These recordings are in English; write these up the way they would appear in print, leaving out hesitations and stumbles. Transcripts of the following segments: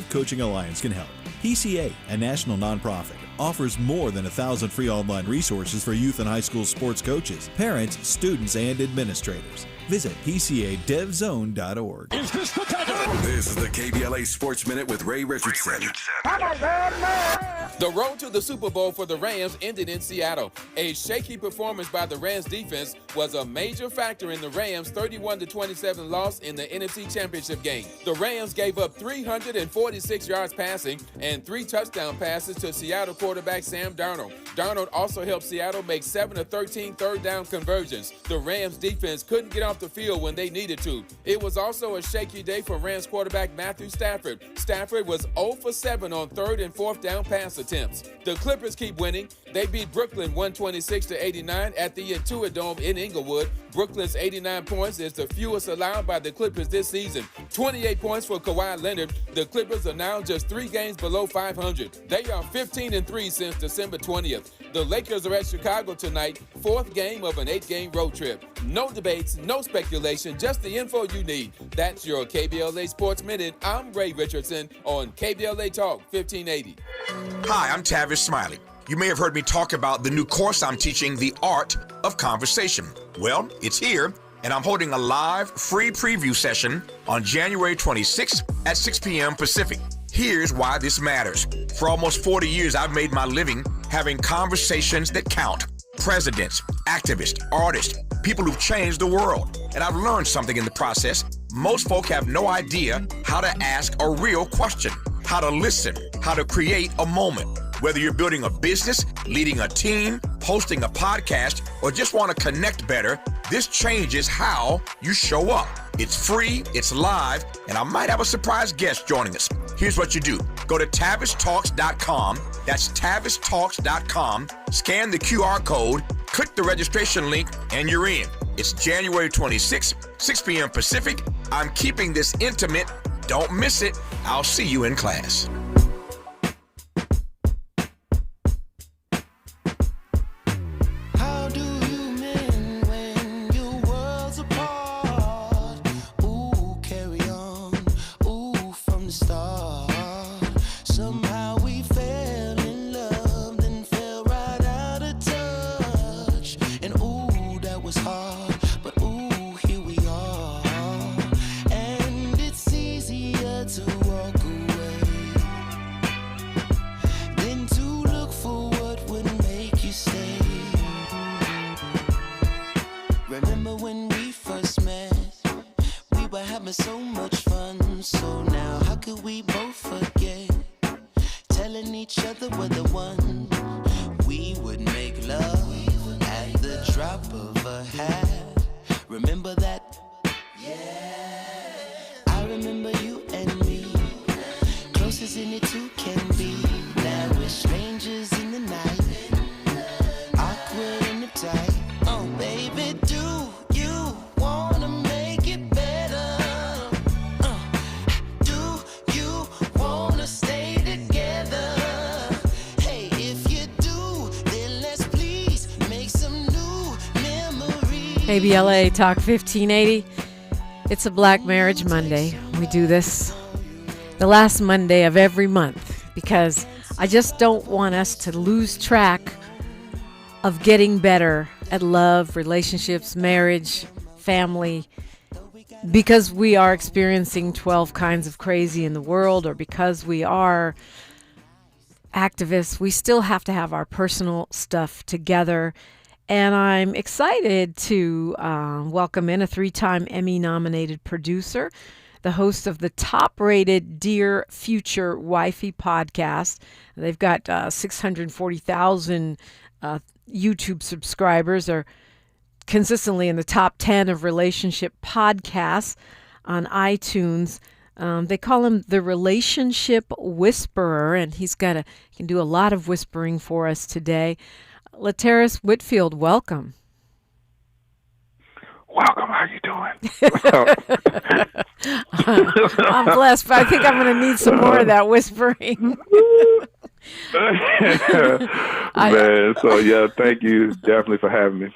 Coaching Alliance can help. PCA, a national nonprofit, offers more than 1,000 free online resources for youth and high school sports coaches, parents, students, and administrators. Visit PCADevZone.org. Is this the time? This is the KBLA Sports Minute with Ray Richardson. The road to the Super Bowl for the Rams ended in Seattle. A shaky performance by the Rams defense was a major factor in the Rams' 31-27 loss in the NFC Championship game. The Rams gave up 346 yards passing and 3 touchdown passes to Seattle quarterback Sam Darnold. Darnold also helped Seattle make 7 of 13 third down conversions. The Rams defense couldn't get off the field when they needed to. It was also a shaky day for Rams quarterback Matthew Stafford. Stafford was 0 for 7 on 3rd and 4th down pass attempts. The Clippers keep winning. They beat Brooklyn 126-89 at the Intuit Dome in Inglewood. Brooklyn's 89 points is the fewest allowed by the Clippers this season. 28 points for Kawhi Leonard. The Clippers are now just 3 games below 500. They are 15-3 since December 20th. The Lakers are at Chicago tonight, 4th game of an 8-game road trip. No debates, no speculation, just the info you need. That's your KBLA Sports Minute. I'm Ray Richardson on KBLA Talk 1580. Hi, I'm Tavis Smiley. You may have heard me talk about the new course I'm teaching, The Art of Conversation. Well, it's here, and I'm holding a live, free preview session on January 26th at 6 p.m. Pacific. Here's why this matters. For almost 40 years, I've made my living having conversations that count. Presidents, activists, artists, people who've changed the world. And I've learned something in the process. Most folk have no idea how to ask a real question, how to listen, how to create a moment. Whether you're building a business, leading a team, hosting a podcast, or just want to connect better, this changes how you show up. It's free, it's live, and I might have a surprise guest joining us. Here's what you do. Go to TavisTalks.com. That's TavisTalks.com. Scan the QR code, click the registration link, and you're in. It's January 26th, 6 p.m. Pacific. I'm keeping this intimate. Don't miss it. I'll see you in class. So much fun, so now how could we both forget? Telling each other we're the one. We would make love at the drop of a hat. Remember that? Yeah. I remember you and me, close as any two can be. Now we're strangers in the night, awkward in the tight. Oh baby, do you wanna make it better? KBLA Talk 1580. It's a Black Marriage Monday. We do this the last Monday of every month because I just don't want us to lose track of getting better at love, relationships, marriage, family, because we are experiencing 12 kinds of crazy in the world, or because we are activists. We still have to have our personal stuff together. And I'm excited to welcome in a 3-time Emmy-nominated producer, the host of the top-rated Dear Future Wifey podcast. They've got 640,000 YouTube subscribers, are consistently in the top 10 of relationship podcasts on iTunes. They call him the Relationship Whisperer, and he can do a lot of whispering for us today. Laterras Whitfield, welcome. Welcome. How you doing? I'm blessed, but I think I'm going to need some more of that whispering. Man, so yeah, thank you definitely for having me.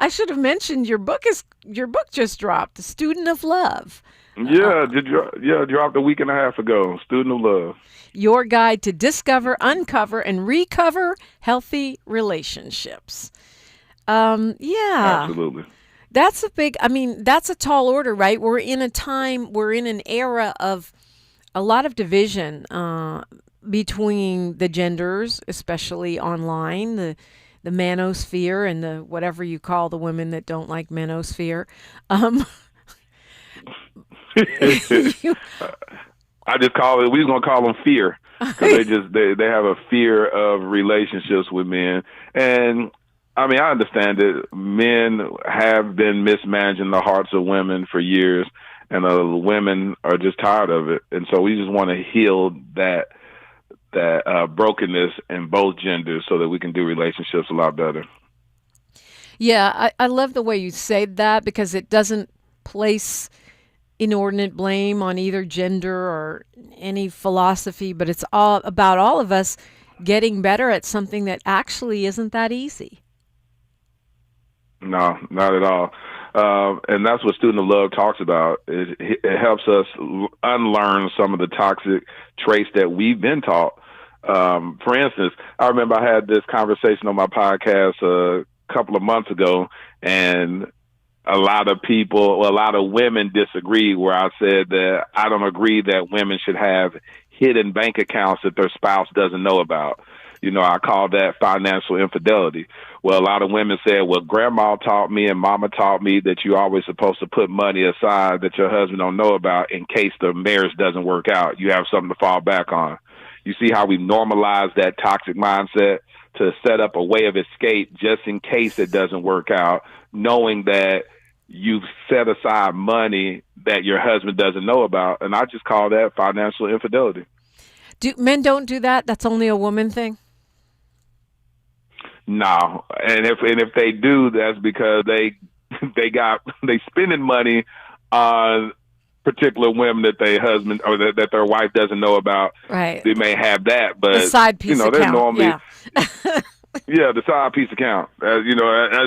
I should have mentioned your book just dropped, The Student of Love. Dropped a week and a half ago. Student of Love. Your guide to discover, uncover, and recover healthy relationships. Absolutely. That's that's a tall order, right? We're in an era of a lot of division between the genders, especially online, the manosphere and the whatever you call the women that don't like manosphere. I just call it. We're gonna call them fear because they have a fear of relationships with men. And I mean, I understand that men have been mismanaging the hearts of women for years, and women are just tired of it. And so we just want to heal that brokenness in both genders so that we can do relationships a lot better. Yeah, I love the way you say that because it doesn't place inordinate blame on either gender or any philosophy, but it's all about all of us getting better at something that actually isn't that easy. No, not at all. And that's what Student of Love talks about. It helps us unlearn some of the toxic traits that we've been taught. For instance, I remember I had this conversation on my podcast a couple of months ago, and a lot of women disagree where I said that I don't agree that women should have hidden bank accounts that their spouse doesn't know about. I call that financial infidelity. Well, a lot of women said, well, grandma taught me and mama taught me that you're always supposed to put money aside that your husband don't know about in case the marriage doesn't work out. You have something to fall back on. You see how we normalize that toxic mindset to set up a way of escape just in case it doesn't work out, knowing that you've set aside money that your husband doesn't know about. And I just call that financial infidelity. Men don't do that? That's only a woman thing? No. And if they do, that's because they spending money on particular women that their husband or that their wife doesn't know about. Right. They may have that, but the side piece account. They're normally yeah. The side piece account. That's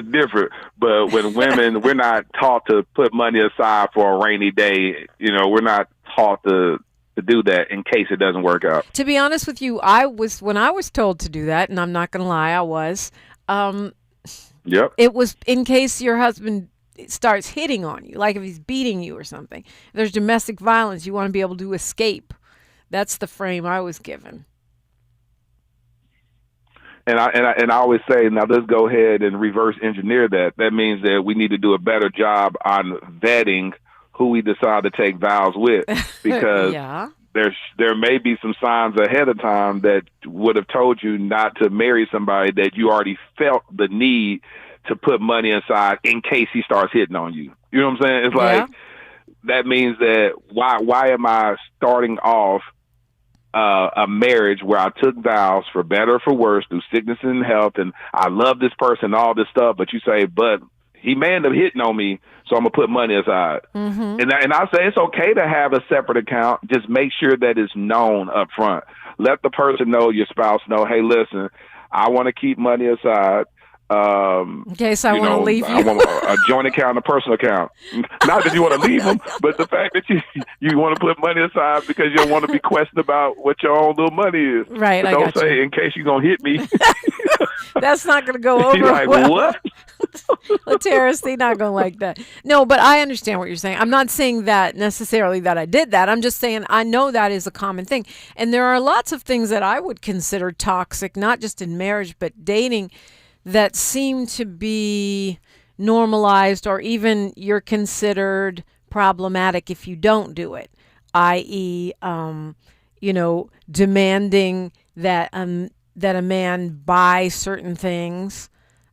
different. But when women, we're not taught to put money aside for a rainy day. We're not taught to do that in case it doesn't work out. To be honest with you, when I was told to do that, and I'm not going to lie, I was. Yep. It was in case your husband starts hitting on you, like if he's beating you or something. If there's domestic violence, you want to be able to escape. That's the frame I was given. And I always say, now let's go ahead and reverse engineer that. That means that we need to do a better job on vetting who we decide to take vows with, because there may be some signs ahead of time that would have told you not to marry somebody that you already felt the need to put money aside in case he starts hitting on you. You know what I'm saying? It's like, that means that why am I starting off a marriage where I took vows for better or for worse through sickness and health, and I love this person, all this stuff, but you say, but he may end up hitting on me, so I'm going to put money aside. Mm-hmm. And I say it's okay to have a separate account. Just make sure that it's known up front. Let the person know, your spouse know, hey, listen, I want to keep money aside. In case I want to leave you. I want a joint account and a personal account. Not that you want to leave them, but the fact that you want to put money aside because you don't want to be questioned about what your own little money is. Right, but don't say, in case you're going to hit me. That's not going to go over You're like, well. what? Laterras, they're not going to like that. No, but I understand what you're saying. I'm not saying that necessarily that I did that. I'm just saying I know that is a common thing. And there are lots of things that I would consider toxic, not just in marriage, but dating, that seem to be normalized, or even you're considered problematic if you don't do it, i.e., demanding that a man buy certain things,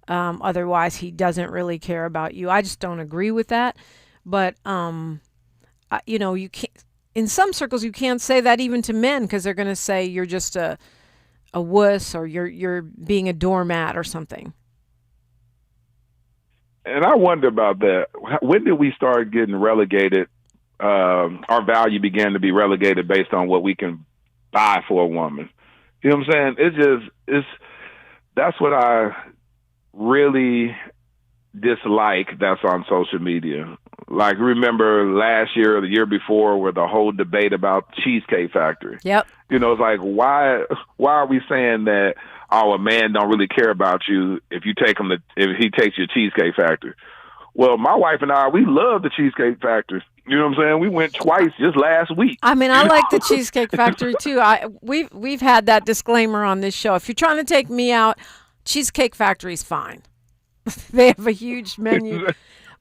otherwise he doesn't really care about you. I just don't agree with that. But you can't. In some circles, you can't say that even to men, because they're going to say you're just a wuss, or you're being a doormat or something. And I wonder about that. When did we start getting relegated? Our value began to be relegated based on what we can buy for a woman. You know what I'm saying? That's what I really dislike that's on social media. Like, remember last year or the year before where the whole debate about Cheesecake Factory? Yep. You know, it's like, why are we saying that, oh, a man don't really care about you if he takes you to Cheesecake Factory? Well, my wife and I, we love the Cheesecake Factory. You know what I'm saying? We went twice just last week. I mean, I like the Cheesecake Factory too. We've had that disclaimer on this show. If you're trying to take me out, Cheesecake Factory's fine. They have a huge menu,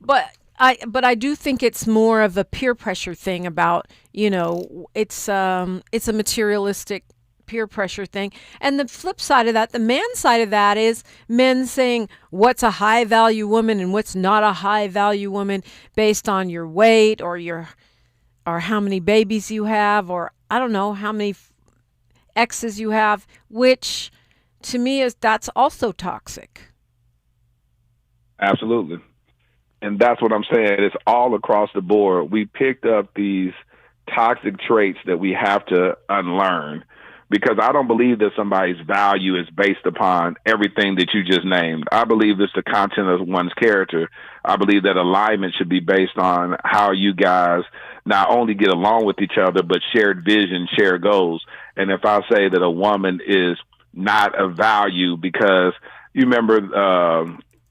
but I do think it's more of a peer pressure thing about, you know, it's a materialistic peer pressure thing. And the flip side of that, the man side of that, is men saying what's a high value woman and what's not a high value woman based on your weight or how many babies you have, or I don't know how many exes you have, which to me that's also toxic. Absolutely. And that's what I'm saying. It's all across the board. We picked up these toxic traits that we have to unlearn, because I don't believe that somebody's value is based upon everything that you just named. I believe it's the content of one's character. I believe that alignment should be based on how you guys not only get along with each other, but shared vision, shared goals. And if I say that a woman is not of value because you remember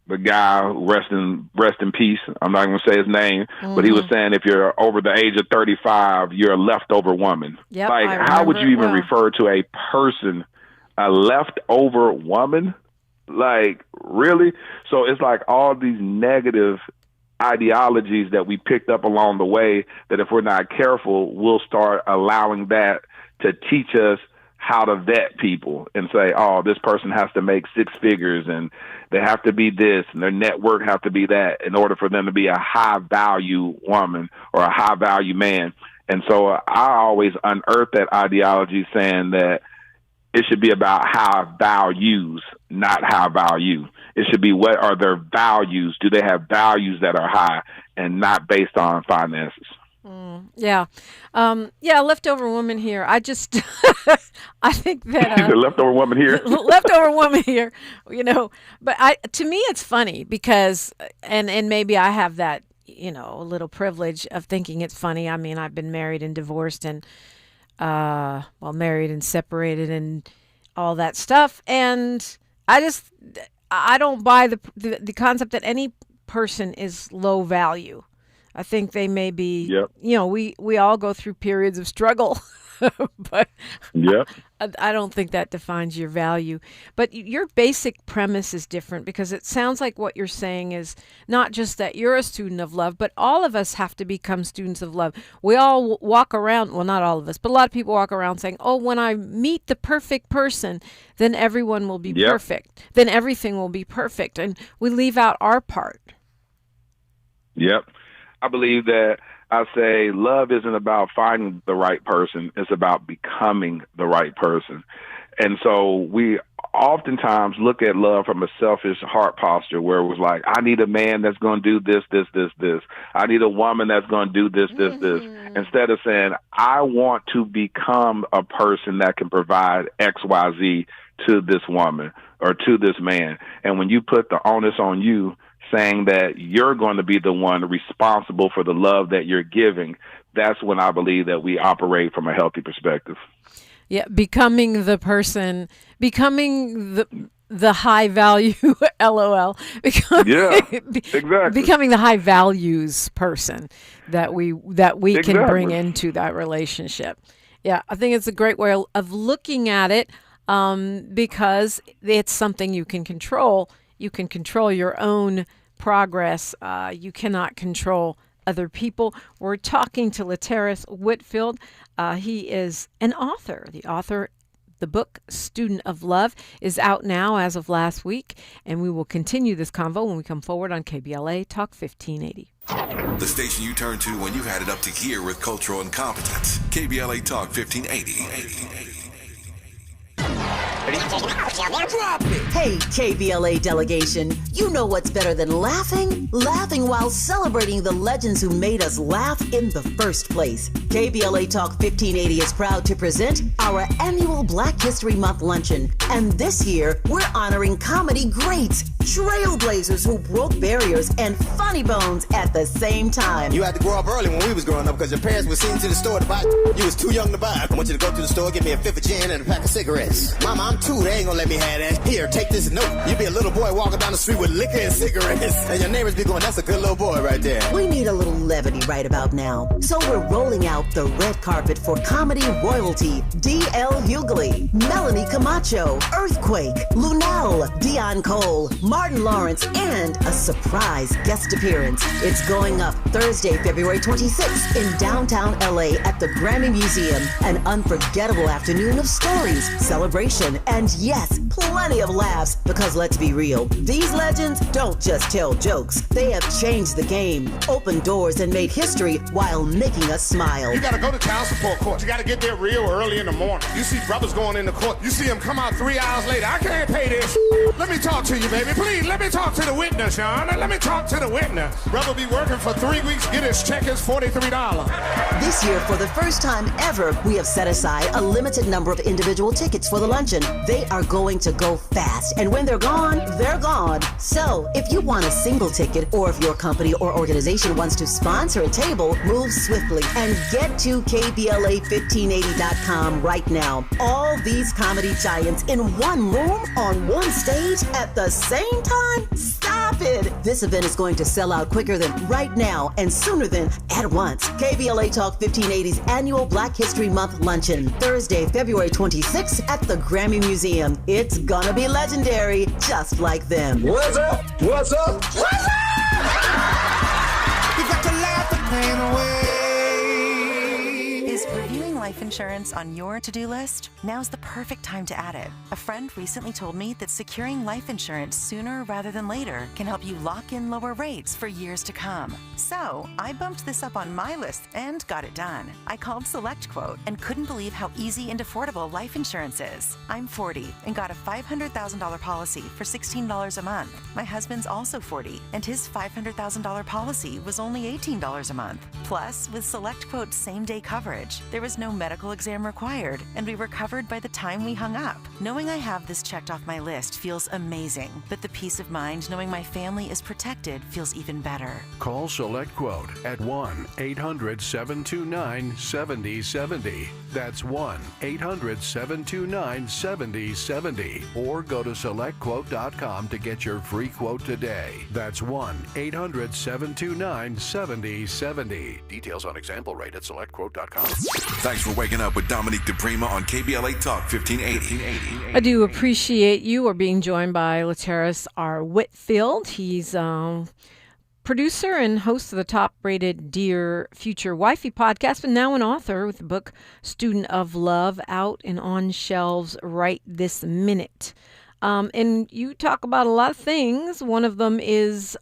the guy, rest in peace, I'm not going to say his name, but he was saying if you're over the age of 35, you're a leftover woman. Yep, like, how would you even refer to a person a leftover woman? Like, really? So it's like all these negative ideologies that we picked up along the way that if we're not careful, we'll start allowing that to teach us how to vet people and say, oh, this person has to make six figures and they have to be this and their network have to be that in order for them to be a high value woman or a high value man. And so I always unearth that ideology saying that it should be about high values, not high value. It should be what are their values? Do they have values that are high and not based on finances? Yeah. Leftover woman here. I just, I think that. The leftover woman here. Leftover woman here, you know. But to me, it's funny because, and maybe I have that, you know, little privilege of thinking it's funny. I mean, I've been married and divorced and, married and separated and all that stuff. And I don't buy the concept that any person is low value. I think they may be, you know, we all go through periods of struggle, but I don't think that defines your value. But your basic premise is different because it sounds like what you're saying is not just that you're a student of love, but all of us have to become students of love. We all walk around, well, not all of us, but a lot of people walk around saying, oh, when I meet the perfect person, then everyone will be perfect. Then everything will be perfect. And we leave out our part. Yep. I believe that I say love isn't about finding the right person. It's about becoming the right person. And so we oftentimes look at love from a selfish heart posture where it was like, I need a man that's going to do this, this, this, this. I need a woman that's going to do this, this, this. Instead of saying, I want to become a person that can provide X, Y, Z to this woman or to this man. And when you put the onus on you, saying that you're going to be the one responsible for the love that you're giving, that's when I believe that we operate from a healthy perspective. Yeah, becoming the person, becoming the high value, LOL. Exactly. Becoming the high values person that we can bring into that relationship. Yeah, I think it's a great way of looking at it because it's something you can control. You can control your own progress. You cannot control other people. We're talking to Laterras Whitfield. He is an author. The book Student of Love is out now as of last week, and we will continue this convo when we come forward on KBLA Talk 1580. The station you turn to when you've had it up to gear with cultural incompetence. KBLA Talk 1580. Drop it. Hey, KBLA delegation, you know what's better than laughing? Laughing while celebrating the legends who made us laugh in the first place. KBLA Talk 1580 is proud to present our annual Black History Month luncheon. And this year, we're honoring comedy greats, trailblazers who broke barriers, and funny bones at the same time. You had to grow up early when we was growing up because your parents were sending you to the store to buy. You was too young to buy. I want you to go to the store, get me a fifth of gin and a pack of cigarettes. Mama, I'm 2. They ain't gonna let me have that. Here, take this note. You be a little boy walking down the street with liquor and cigarettes. And your neighbors be going, that's a good little boy right there. We need a little levity right about now. So we're rolling out the red carpet for comedy royalty. D.L. Hughley, Melanie Camacho, Earthquake, Lunel, Dion Cole, Martin Lawrence, and a surprise guest appearance. It's going up Thursday, February 26th in downtown LA at the Grammy Museum. An unforgettable afternoon of stories, celebration, and yes, plenty of laughs. Because let's be real, these legends don't just tell jokes. They have changed the game, opened doors, and made history while making us smile. You gotta go to child support court. You gotta get there real early in the morning. You see brothers going into court. You see them come out 3 hours later. I can't pay this. Let me talk to you, baby. Please, let me talk to the witness, Sean. Let me talk to the witness. Brother be working for 3 weeks. Get his check is $43. This year, for the first time ever, we have set aside a limited number of individual tickets for the luncheon. They are going to go fast, and when they're gone, they're gone. So, if you want a single ticket, or if your company or organization wants to sponsor a table, move swiftly and get to KBLA1580.com right now. All these comedy giants in one room, on one stage, at the same time? Stop it! This event is going to sell out quicker than right now and sooner than at once. KBLA Talk 1580's annual Black History Month luncheon, Thursday, February 26th at the Grammy Museum. It's gonna be legendary, just like them. What's up? What's up? What's up? You got to laugh the pain away. Is reviewing life insurance on your to-do list? Now's the perfect time to add it. A friend recently told me that securing life insurance sooner rather than later can help you lock in lower rates for years to come. So I bumped this up on my list and got it done. I called SelectQuote and couldn't believe how easy and affordable life insurance is. I'm 40 and got a $500,000 policy for $16 a month. My husband's also 40 and his $500,000 policy was only $18 a month. Plus, with SelectQuote's same-day coverage, there was no medical exam required, and we were covered by the time we hung up. Knowing I have this checked off my list feels amazing, but the peace of mind knowing my family is protected feels even better. Call SelectQuote at 1-800-729-7070. That's 1-800-729-7070. Or go to SelectQuote.com to get your free quote today. That's 1-800-729-7070. Details on example rate at SelectQuote.com. Thanks for waking up with Dominique DePrima on KBLA Talk 1580. I do appreciate you. We're being joined by Laterras R. Whitfield. He's producer and host of the top-rated Dear Future Wifey podcast, but now an author with the book Student of Love, out and on shelves right this minute. And you talk about a lot of things. One of them is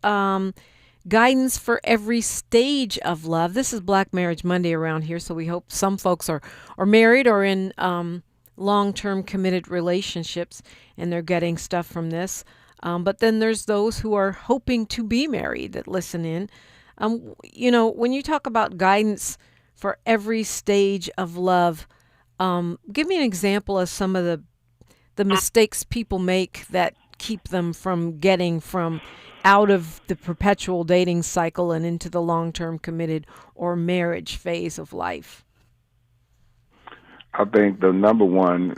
guidance for every stage of love. This is Black Marriage Monday around here, so we hope some folks are married or in long-term committed relationships, and they're getting stuff from this. But then there's those who are hoping to be married that listen in. When you talk about guidance for every stage of love, give me an example of some of the mistakes people make that keep them from getting from out of the perpetual dating cycle and into the long-term committed or marriage phase of life. I think the number one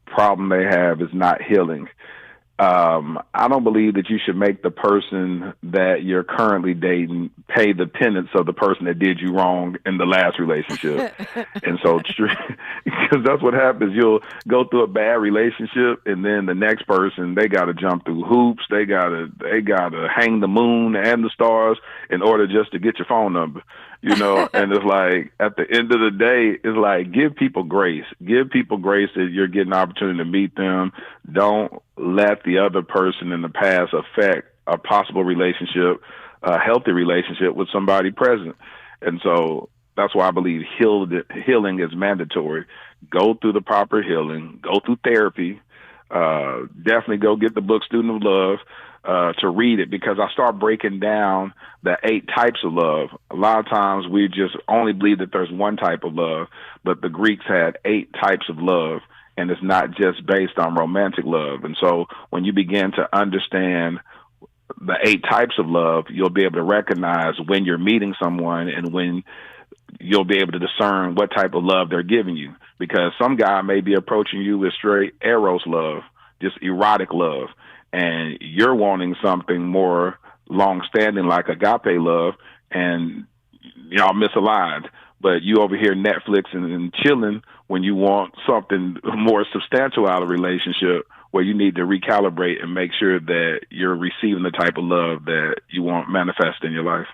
problem they have is not healing. I don't believe that you should make the person that you're currently dating pay the penance of the person that did you wrong in the last relationship. And so, because that's what happens. You'll go through a bad relationship, and then the next person, they got to jump through hoops. They got to hang the moon and the stars in order just to get your phone number. And it's like, at the end of the day, it's like, give people grace. Give people grace that you're getting an opportunity to meet them. Don't let the other person in the past affect a possible relationship, a healthy relationship with somebody present. And so that's why I believe healing is mandatory. Go through the proper healing, go through therapy, definitely go get the book Student of Love to read it, because I start breaking down the 8 types of love. A lot of times we just only believe that there's one type of love, but the Greeks had 8 types of love, and it's not just based on romantic love. And so when you begin to understand the 8 types of love, you'll be able to recognize when you're meeting someone and when you'll be able to discern what type of love they're giving you. Because some guy may be approaching you with straight eros love, just erotic love, and you're wanting something more long-standing like agape love, and y'all misaligned. But you over here Netflix and chilling when you want something more substantial out of a relationship, where you need to recalibrate and make sure that you're receiving the type of love that you want manifest in your life.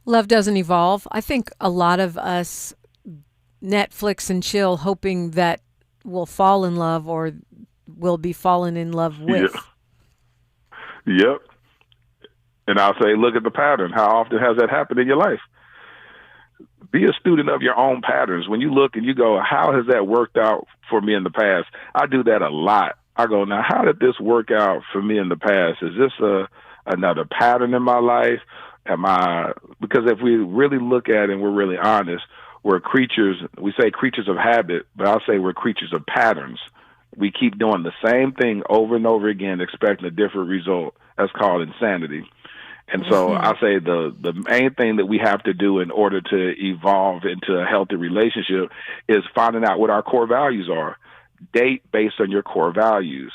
Love doesn't evolve. I think a lot of us Netflix and chill, hoping that we'll fall in love or will be fallen in love with. Yeah. Yep. And I'll say, look at the pattern. How often has that happened in your life? Be a student of your own patterns. When you look and you go, how has that worked out for me in the past? I do that a lot. I go, now, how did this work out for me in the past? Is this another pattern in my life? Because if we really look at it and we're really honest, we're creatures, we say creatures of habit, but I'll say we're creatures of patterns. We keep doing the same thing over and over again, expecting a different result. That's called insanity. And so I say the main thing that we have to do in order to evolve into a healthy relationship is finding out what our core values are. Date based on your core values.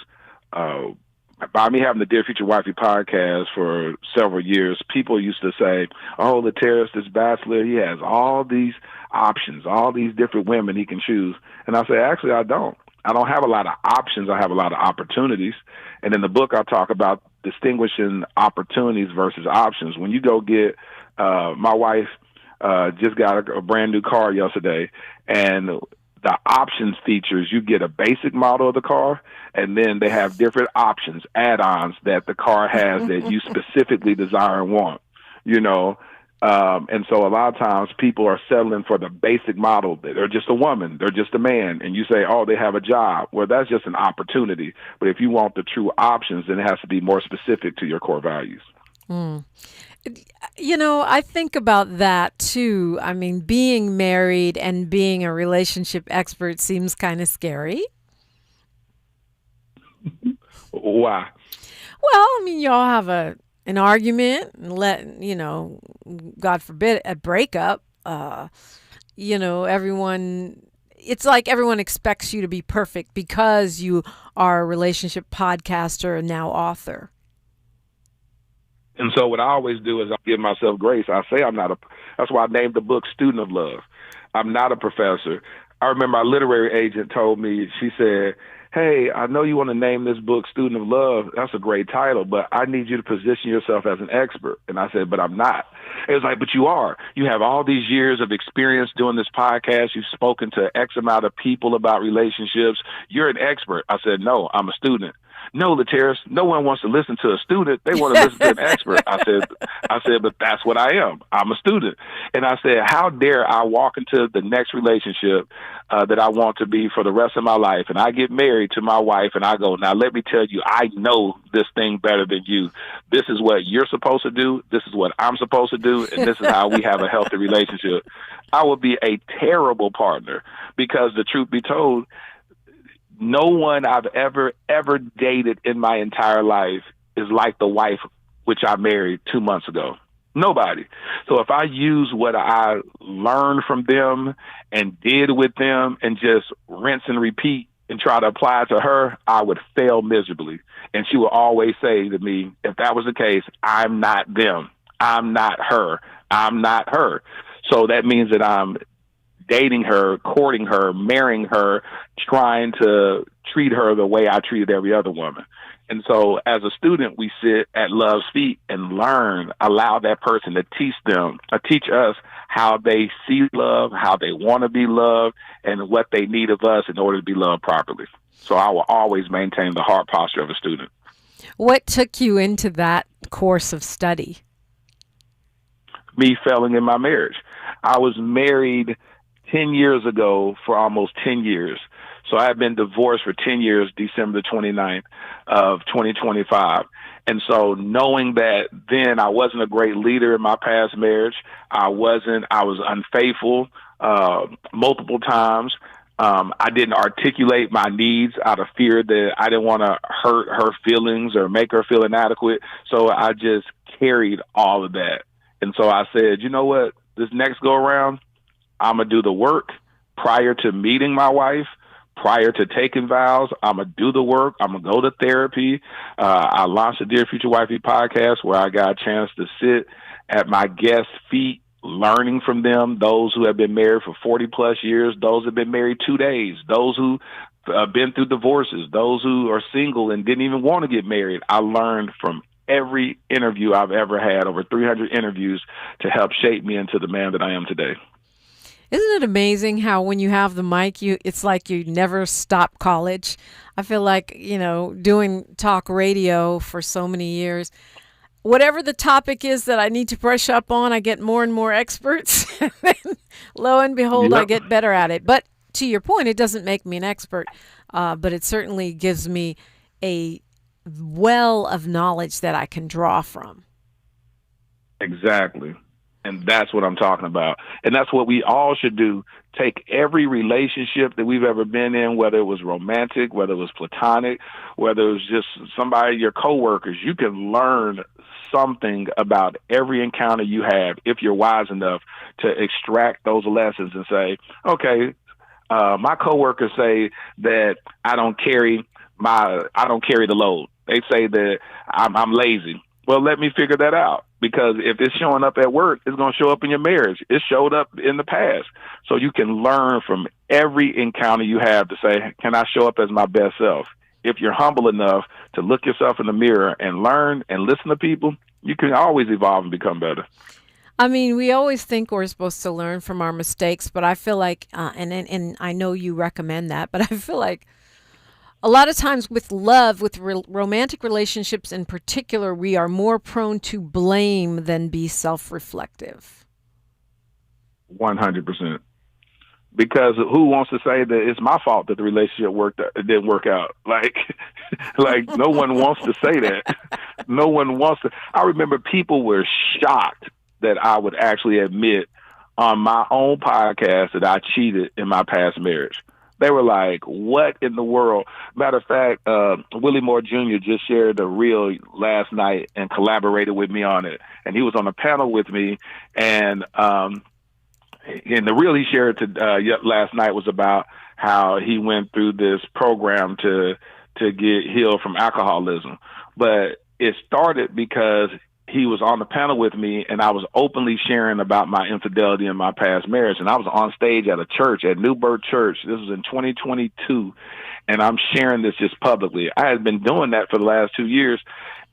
By me having the Dear Future Wifey podcast for several years, people used to say, oh, Laterras, this bachelor, he has all these options, all these different women he can choose. And I say, actually, I don't. I don't have a lot of options. I have a lot of opportunities. And in the book, I talk about distinguishing opportunities versus options. When you go get, my wife just got a brand new car yesterday, and the options features, you get a basic model of the car, and then they have different options, add-ons that the car has that you specifically desire and want, you know. And so a lot of times people are settling for the basic model. They're just a woman, they're just a man, and you say, oh, they have a job. Well, that's just an opportunity. But if you want the true options, then it has to be more specific to your core values. You know, I think about that too. I mean, being married and being a relationship expert seems kind of scary. Why? Well, I mean, y'all have an argument and God forbid, a breakup. It's like everyone expects you to be perfect because you are a relationship podcaster and now author. And so what I always do is I give myself grace. I say that's why I named the book Student of Love. I'm not a professor. I remember our literary agent told me, she said, hey, I know you want to name this book Student of Love. That's a great title, but I need you to position yourself as an expert. And I said, but I'm not. It was like, but you are. You have all these years of experience doing this podcast. You've spoken to X amount of people about relationships. You're an expert. I said, no, I'm a student. No, Laterras, no one wants to listen to a student. They want to listen to an expert. I said, but that's what I am. I'm a student. And I said, how dare I walk into the next relationship that I want to be for the rest of my life, and I get married to my wife, and I go, now let me tell you, I know this thing better than you. This is what you're supposed to do. This is what I'm supposed to do, and this is how we have a healthy relationship. I would be a terrible partner, because the truth be told, no one I've ever dated in my entire life is like the wife which I married 2 months ago. Nobody. So if I use what I learned from them and did with them and just rinse and repeat and try to apply it to her, I would fail miserably. And she would always say to me, if that was the case, I'm not them. I'm not her. I'm not her. So that means that I'm dating her, courting her, marrying her, trying to treat her the way I treated every other woman. And so as a student, we sit at love's feet and learn, allow that person to teach us how they see love, how they want to be loved, and what they need of us in order to be loved properly. So I will always maintain the heart posture of a student. What took you into that course of study? Me failing in my marriage. I was married 10 years ago for almost 10 years. So I had been divorced for 10 years, December the 29th of 2025. And so knowing that then I wasn't a great leader in my past marriage, I was unfaithful multiple times. I didn't articulate my needs out of fear that I didn't want to hurt her feelings or make her feel inadequate. So I just carried all of that. And so I said, you know what, this next go around, I'm going to do the work prior to meeting my wife. Prior to taking vows, I'm going to do the work. I'm going to go to therapy. I launched the Dear Future Wifey podcast where I got a chance to sit at my guests' feet, learning from them, those who have been married for 40-plus years, those who have been married 2 days, those who have been through divorces, those who are single and didn't even want to get married. I learned from every interview I've ever had, over 300 interviews, to help shape me into the man that I am today. Isn't it amazing how when you have the mic, it's like you never stop college? I feel like, doing talk radio for so many years, whatever the topic is that I need to brush up on, I get more and more experts. And then, lo and behold, I get better at it. But to your point, it doesn't make me an expert, but it certainly gives me a well of knowledge that I can draw from. Exactly. And that's what I'm talking about. And that's what we all should do. Take every relationship that we've ever been in, whether it was romantic, whether it was platonic, whether it was just somebody, your coworkers. You can learn something about every encounter you have if you're wise enough to extract those lessons and say, okay, my coworkers say that I don't carry the load. They say that I'm lazy. Well, let me figure that out, because if it's showing up at work, it's going to show up in your marriage. It showed up in the past. So you can learn from every encounter you have to say, can I show up as my best self? If you're humble enough to look yourself in the mirror and learn and listen to people, you can always evolve and become better. I mean, we always think we're supposed to learn from our mistakes, but I feel like, and I know you recommend that, but I feel like a lot of times with love, with romantic relationships in particular, we are more prone to blame than be self-reflective. 100%. Because who wants to say that it's my fault that the relationship didn't work out? Like no one wants to say that. No one wants to. I remember people were shocked that I would actually admit on my own podcast that I cheated in my past marriage. They were like, what in the world? Matter of fact, Willie Moore Jr. just shared a reel last night and collaborated with me on it. And he was on a panel with me. And the reel he shared last night was about how he went through this program to get healed from alcoholism. But it started because he was on the panel with me, and I was openly sharing about my infidelity in my past marriage. And I was on stage at a church, at New Birth Church. This was in 2022, and I'm sharing this just publicly. I had been doing that for the last 2 years,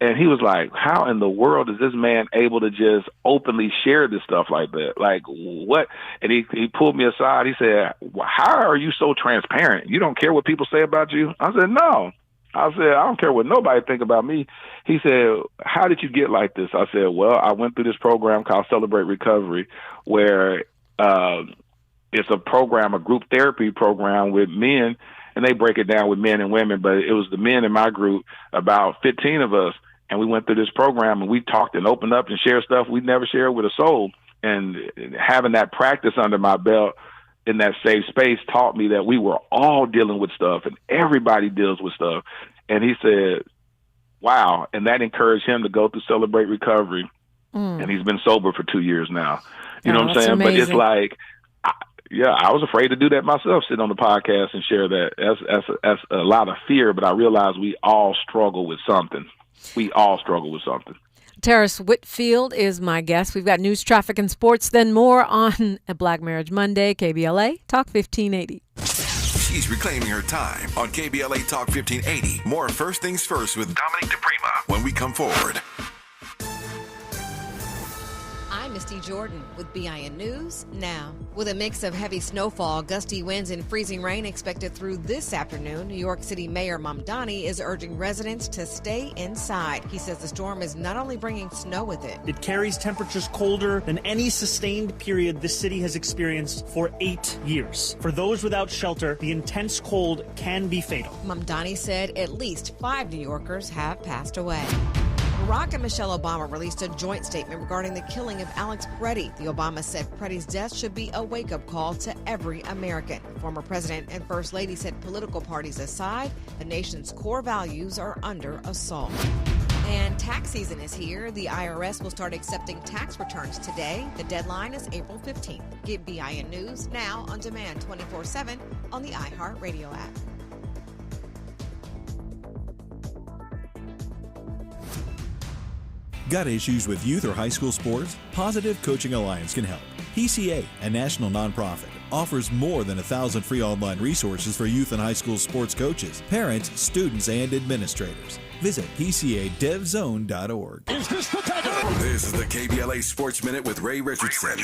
and he was like, how in the world is this man able to just openly share this stuff like that? Like, what? And he pulled me aside. He said, how are you so transparent? You don't care what people say about you? I said, no. I said, I don't care what nobody think about me. He said, how did you get like this? I said, well, I went through this program called Celebrate Recovery, where it's a program, a group therapy program with men, and they break it down with men and women, but it was the men in my group, about 15 of us, and we went through this program, and we talked and opened up and shared stuff we'd never shared with a soul. And having that practice under my belt in that safe space taught me that we were all dealing with stuff, and everybody deals with stuff. And he said, wow. And that encouraged him to go through Celebrate Recovery. And he's been sober for 2 years now. You know what I'm saying? Amazing. But it's like, I was afraid to do that myself, sit on the podcast and share that. That's a lot of fear, but I realized we all struggle with something. We all struggle with something. Laterras Whitfield is my guest. We've got news, traffic, and sports, then more on a Black Marriage Monday, KBLA, Talk 1580. She's reclaiming her time on KBLA Talk 1580. More First Things First with Dominique DePrima when we come forward. I'm Misty Jordan with BIN News now. With a mix of heavy snowfall, gusty winds, and freezing rain expected through this afternoon, New York City Mayor Mamdani is urging residents to stay inside. He says the storm is not only bringing snow with it. It carries temperatures colder than any sustained period this city has experienced for 8 years. For those without shelter, the intense cold can be fatal. Mamdani said at least 5 New Yorkers have passed away. Barack and Michelle Obama released a joint statement regarding the killing of Alex Preddy. The Obamas said Preddy's death should be a wake-up call to every American. Former President and First Lady said political parties aside, the nation's core values are under assault. And tax season is here. The IRS will start accepting tax returns today. The deadline is April 15th. Get BIN News now on demand 24/7 on the iHeartRadio app. Got issues with youth or high school sports? Positive Coaching Alliance can help. PCA, a national nonprofit, offers more than 1,000 free online resources for youth and high school sports coaches, parents, students, and administrators. Visit PCADevZone.org. Is this the This is the KBLA Sports Minute with Ray Richardson.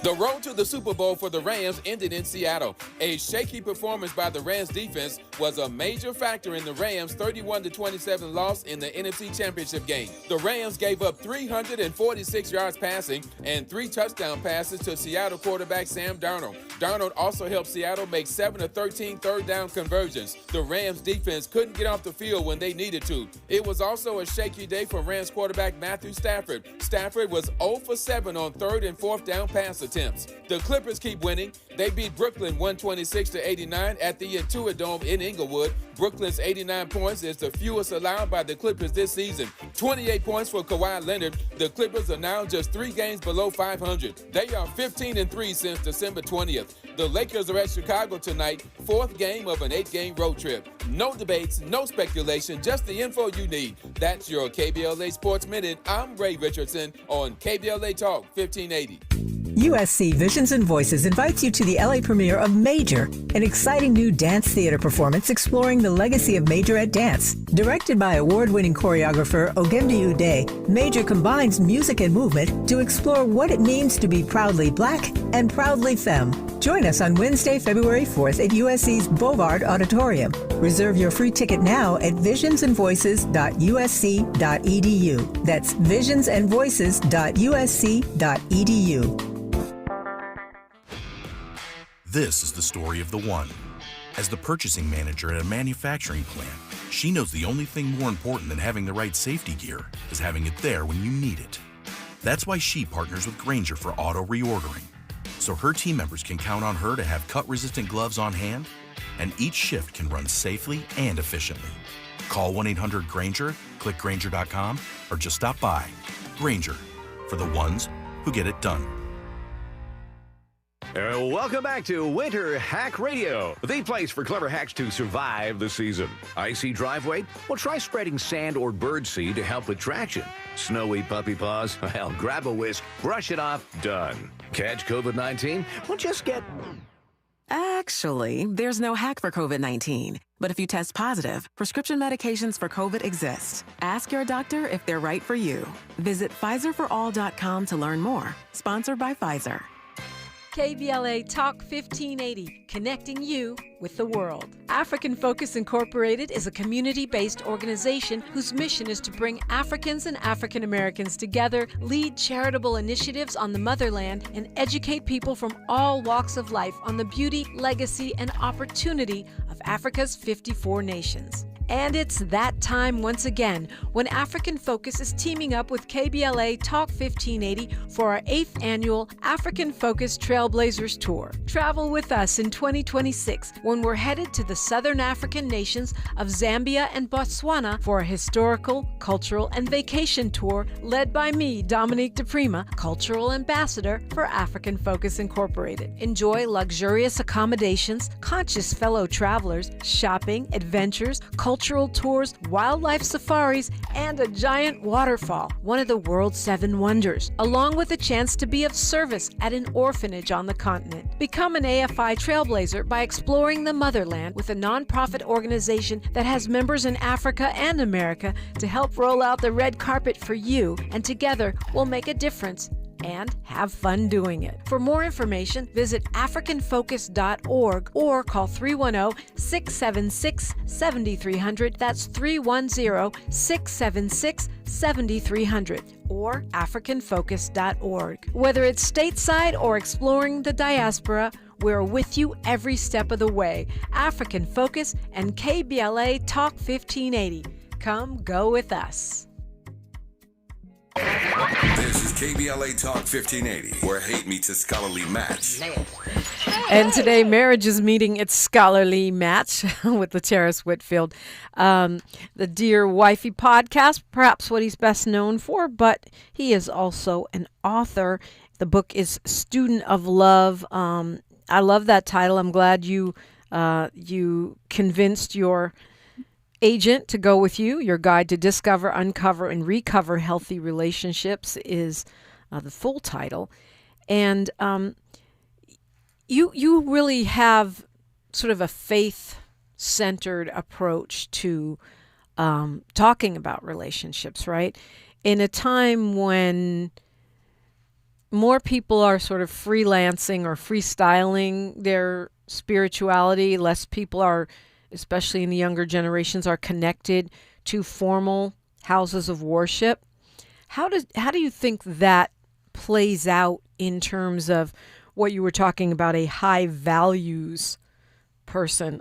The road to the Super Bowl for the Rams ended in Seattle. A shaky performance by the Rams defense was a major factor in the Rams' 31-27 loss in the NFC Championship game. The Rams gave up 346 yards passing and 3 touchdown passes to Seattle quarterback Sam Darnold. Darnold also helped Seattle make 7 of 13 third down conversions. The Rams defense couldn't get off the field when they needed to. It was also a shaky day for Rams quarterback Matthew Stafford. Stafford was 0 for 7 on 3rd and 4th down pass attempts. The Clippers keep winning. They beat Brooklyn 126-89 at the Intuit Dome in Inglewood. Brooklyn's 89 points is the fewest allowed by the Clippers this season. 28 points for Kawhi Leonard. The Clippers are now just 3 games below 500. They are 15-3 since December 20th. The Lakers are at Chicago tonight, 4th game of an 8-game road trip. No debates, no speculation, just the info you need. That's your KBLA Sports Minute. I'm Ray Richardson on KBLA Talk 1580. USC Visions and Voices invites you to the LA premiere of Major, an exciting new dance theater performance exploring the legacy of Major at Dance. Directed by award-winning choreographer Ogemdi Ude, Major combines music and movement to explore what it means to be proudly Black and proudly femme. Join us on Wednesday, February 4th at USC's Bovard Auditorium. Reserve your free ticket now at visionsandvoices.usc.edu. That's visionsandvoices.usc.edu. This is the story of the one. As the purchasing manager at a manufacturing plant, she knows the only thing more important than having the right safety gear is having it there when you need it. That's why she partners with Grainger for auto reordering, so her team members can count on her to have cut-resistant gloves on hand, and each shift can run safely and efficiently. Call 1-800-GRAINGER, click Grainger.com, or just stop by. Grainger, for the ones who get it done. Welcome back to Winter Hack Radio, the place for clever hacks to survive the season. Icy driveway? Well, try spreading sand or birdseed to help with traction. Snowy puppy paws? Well, grab a whisk, brush it off, done. Catch COVID-19? Well, just get... Actually, there's no hack for COVID-19. But if you test positive, prescription medications for COVID exist. Ask your doctor if they're right for you. Visit PfizerForAll.com to learn more. Sponsored by Pfizer. KBLA Talk 1580, connecting you with the world. African Focus Incorporated is a community-based organization whose mission is to bring Africans and African Americans together, lead charitable initiatives on the motherland, and educate people from all walks of life on the beauty, legacy, and opportunity of Africa's 54 nations. And it's that time once again when African Focus is teaming up with KBLA Talk 1580 for our 8th annual African Focus Trailblazers Tour. Travel with us in 2026 when we're headed to the southern African nations of Zambia and Botswana for a historical, cultural, and vacation tour led by me, Dominique DePrima, Cultural Ambassador for African Focus Incorporated. Enjoy luxurious accommodations, conscious fellow travelers, shopping, adventures, cultural cultural tours, wildlife safaris, and a giant waterfall, one of the world's 7 wonders, along with a chance to be of service at an orphanage on the continent. Become an AFI trailblazer by exploring the motherland with a nonprofit organization that has members in Africa and America to help roll out the red carpet for you, and together we'll make a difference and have fun doing it. For more information, visit africanfocus.org or call 310-676-7300. That's 310-676-7300 or africanfocus.org. Whether it's stateside or exploring the diaspora, we're with you every step of the way. African Focus and KBLA Talk 1580. Come go with us. This is KBLA Talk 1580, where hate meets a scholarly match. And today, marriage is meeting its scholarly match with Laterras Whitfield. The Dear Wifey podcast, perhaps what he's best known for, but he is also an author. The book is Student of Love. I love that title. I'm glad you convinced your agent to go with you. Your guide to discover, uncover, and recover healthy relationships is the full title. And you really have sort of a faith-centered approach to talking about relationships, right? In a time when more people are sort of freelancing or freestyling their spirituality, less people are, especially in the younger generations, are connected to formal houses of worship. How do you think that plays out in terms of what you were talking about, a high values person,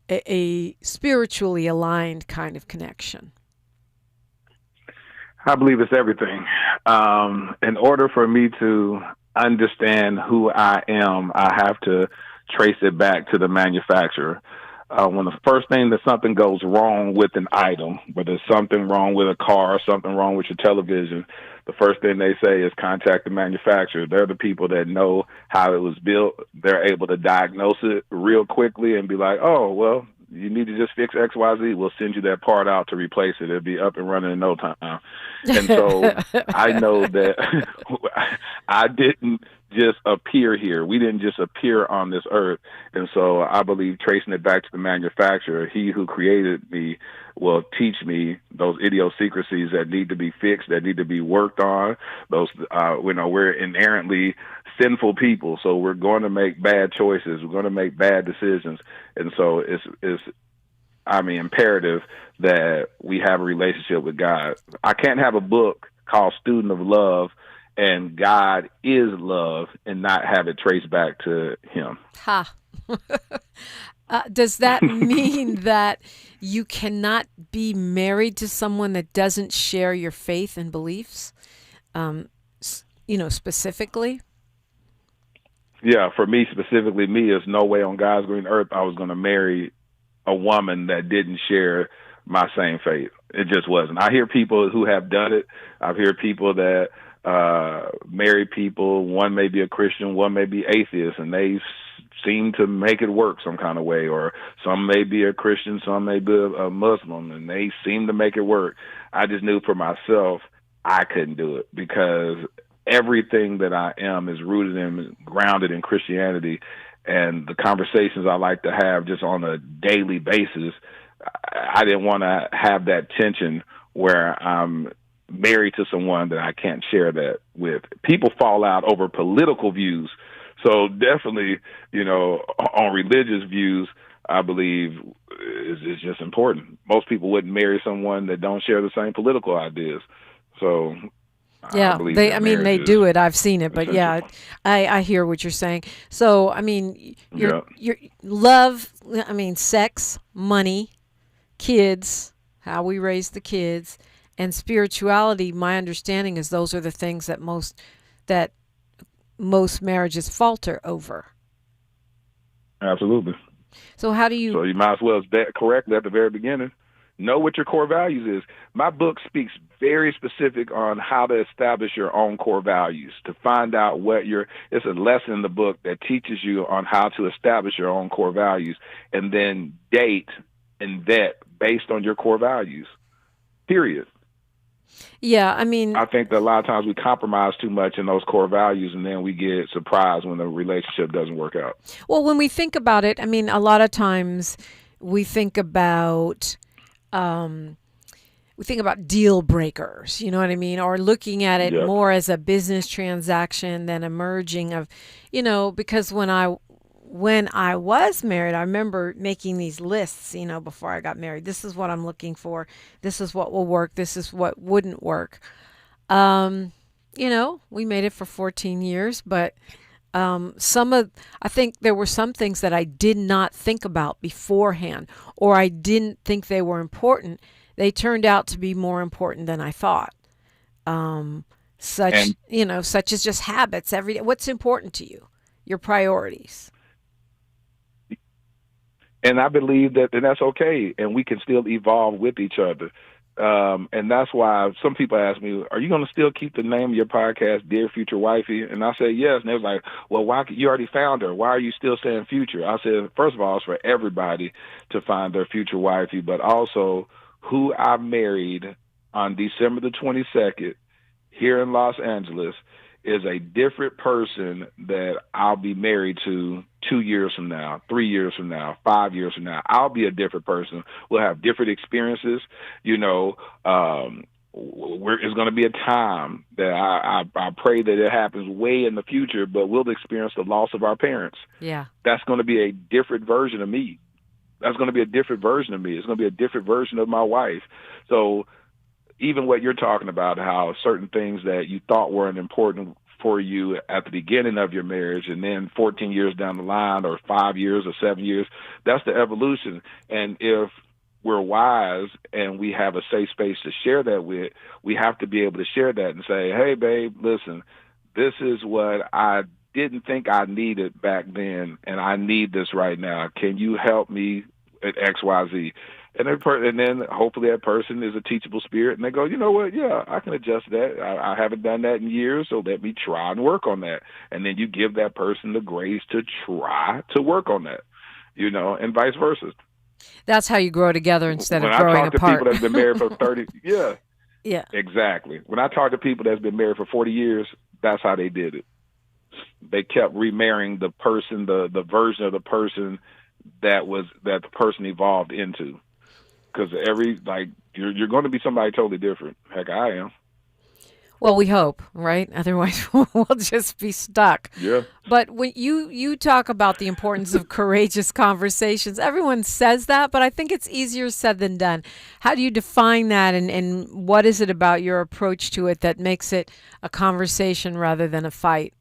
a spiritually aligned kind of connection? I believe it's everything. In order for me to understand who I am, I have to trace it back to the manufacturer. When the first thing that something goes wrong with an item, whether there's something wrong with a car, something wrong with your television, the first thing they say is contact the manufacturer. They're the people that know how it was built. They're able to diagnose it real quickly and be like, oh, well, you need to just fix X, Y, Z. We'll send you that part out to replace it. It'll be up and running in no time. And so I know that I didn't just appear here. We didn't just appear on this earth. And so I believe tracing it back to the manufacturer, he who created me will teach me those idiosyncrasies that need to be fixed, that need to be worked on. Those, we're inherently sinful people, so we're going to make bad choices. We're going to make bad decisions. And so it's imperative that we have a relationship with God. I can't have a book called Student of Love and God is love and not have it traced back to him. Ha. Does that mean that you cannot be married to someone that doesn't share your faith and beliefs, specifically? Yeah, for me specifically, there's no way on God's green earth I was going to marry a woman that didn't share my same faith. It just wasn't. I hear people who have done it. I've heard people that married people, one may be a Christian, one may be atheist, and they seem to make it work some kind of way, or some may be a Christian, some may be a Muslim, and they seem to make it work. I just knew for myself I couldn't do it because everything that I am is rooted and grounded in Christianity, and the conversations I like to have just on a daily basis, I didn't want to have that tension where I'm married to someone that I can't share that with. People fall out over political views. So definitely, on religious views, I believe is just important. Most people wouldn't marry someone that don't share the same political ideas. So yeah, they do it. I've seen it, but yeah, I hear what you're saying. So, your love, sex, money, kids, how we raise the kids, and spirituality, my understanding is those are the things that most marriages falter over. Absolutely. So how do you... So you might as well correct at the very beginning. Know what your core values is. My book speaks very specific on how to establish your own core values, to find out it's a lesson in the book that teaches you on how to establish your own core values and then date and vet based on your core values, period. Yeah, I mean, I think that a lot of times we compromise too much in those core values, and then we get surprised when the relationship doesn't work out. well, when we think about it, I mean, a lot of times we think about deal breakers, you know what I mean? Or looking at it Yep. more as a business transaction than a merging of, because when I was married, I remember making these lists, before I got married. This is what I'm looking for. This is what will work. This is what wouldn't work. We made it for 14 years, but I think there were some things that I did not think about beforehand, or I didn't think they were important. They turned out to be more important than I thought. Such as just habits every day. What's important to you? Your priorities. And I believe that, and that's okay, and we can still evolve with each other. And that's why some people ask me, are you going to still keep the name of your podcast, Dear Future Wifey? And I say yes. And they was like, well, why? You already found her. Why are you still saying future? I said, first of all, it's for everybody to find their future wifey, but also who I married on December the 22nd here in Los Angeles is a different person that I'll be married to 2 years from now, 3 years from now, 5 years from now. I'll be a different person. We'll have different experiences. It's going to be a time that I pray that it happens way in the future, but we'll experience the loss of our parents. Yeah. That's going to be a different version of me. That's going to be a different version of me. It's going to be a different version of my wife. So even what you're talking about, how certain things that you thought weren't important for you at the beginning of your marriage, and then 14 years down the line, or 5 years or 7 years, that's the evolution. And if we're wise and we have a safe space to share that with, we have to be able to share that and say, hey, babe, listen, this is what I didn't think I needed back then, and I need this right now. Can you help me at X, Y, Z? And then hopefully that person is a teachable spirit, and they go, you know what? Yeah, I can adjust that. I haven't done that in years, so let me try and work on that. And then you give that person the grace to try to work on that, and vice versa. That's how you grow together instead when of growing I talk apart. to people that's been married for 30, yeah, yeah, exactly. When I talk to people that's been married for 40 years, that's how they did it. They kept remarrying the person, the version of the person that the person evolved into. Because you're going to be somebody totally different. Heck, I am. Well, we hope, right? Otherwise, we'll just be stuck. Yeah. But when you talk about the importance of courageous conversations, everyone says that, but I think it's easier said than done. How do you define that, and what is it about your approach to it that makes it a conversation rather than a fight?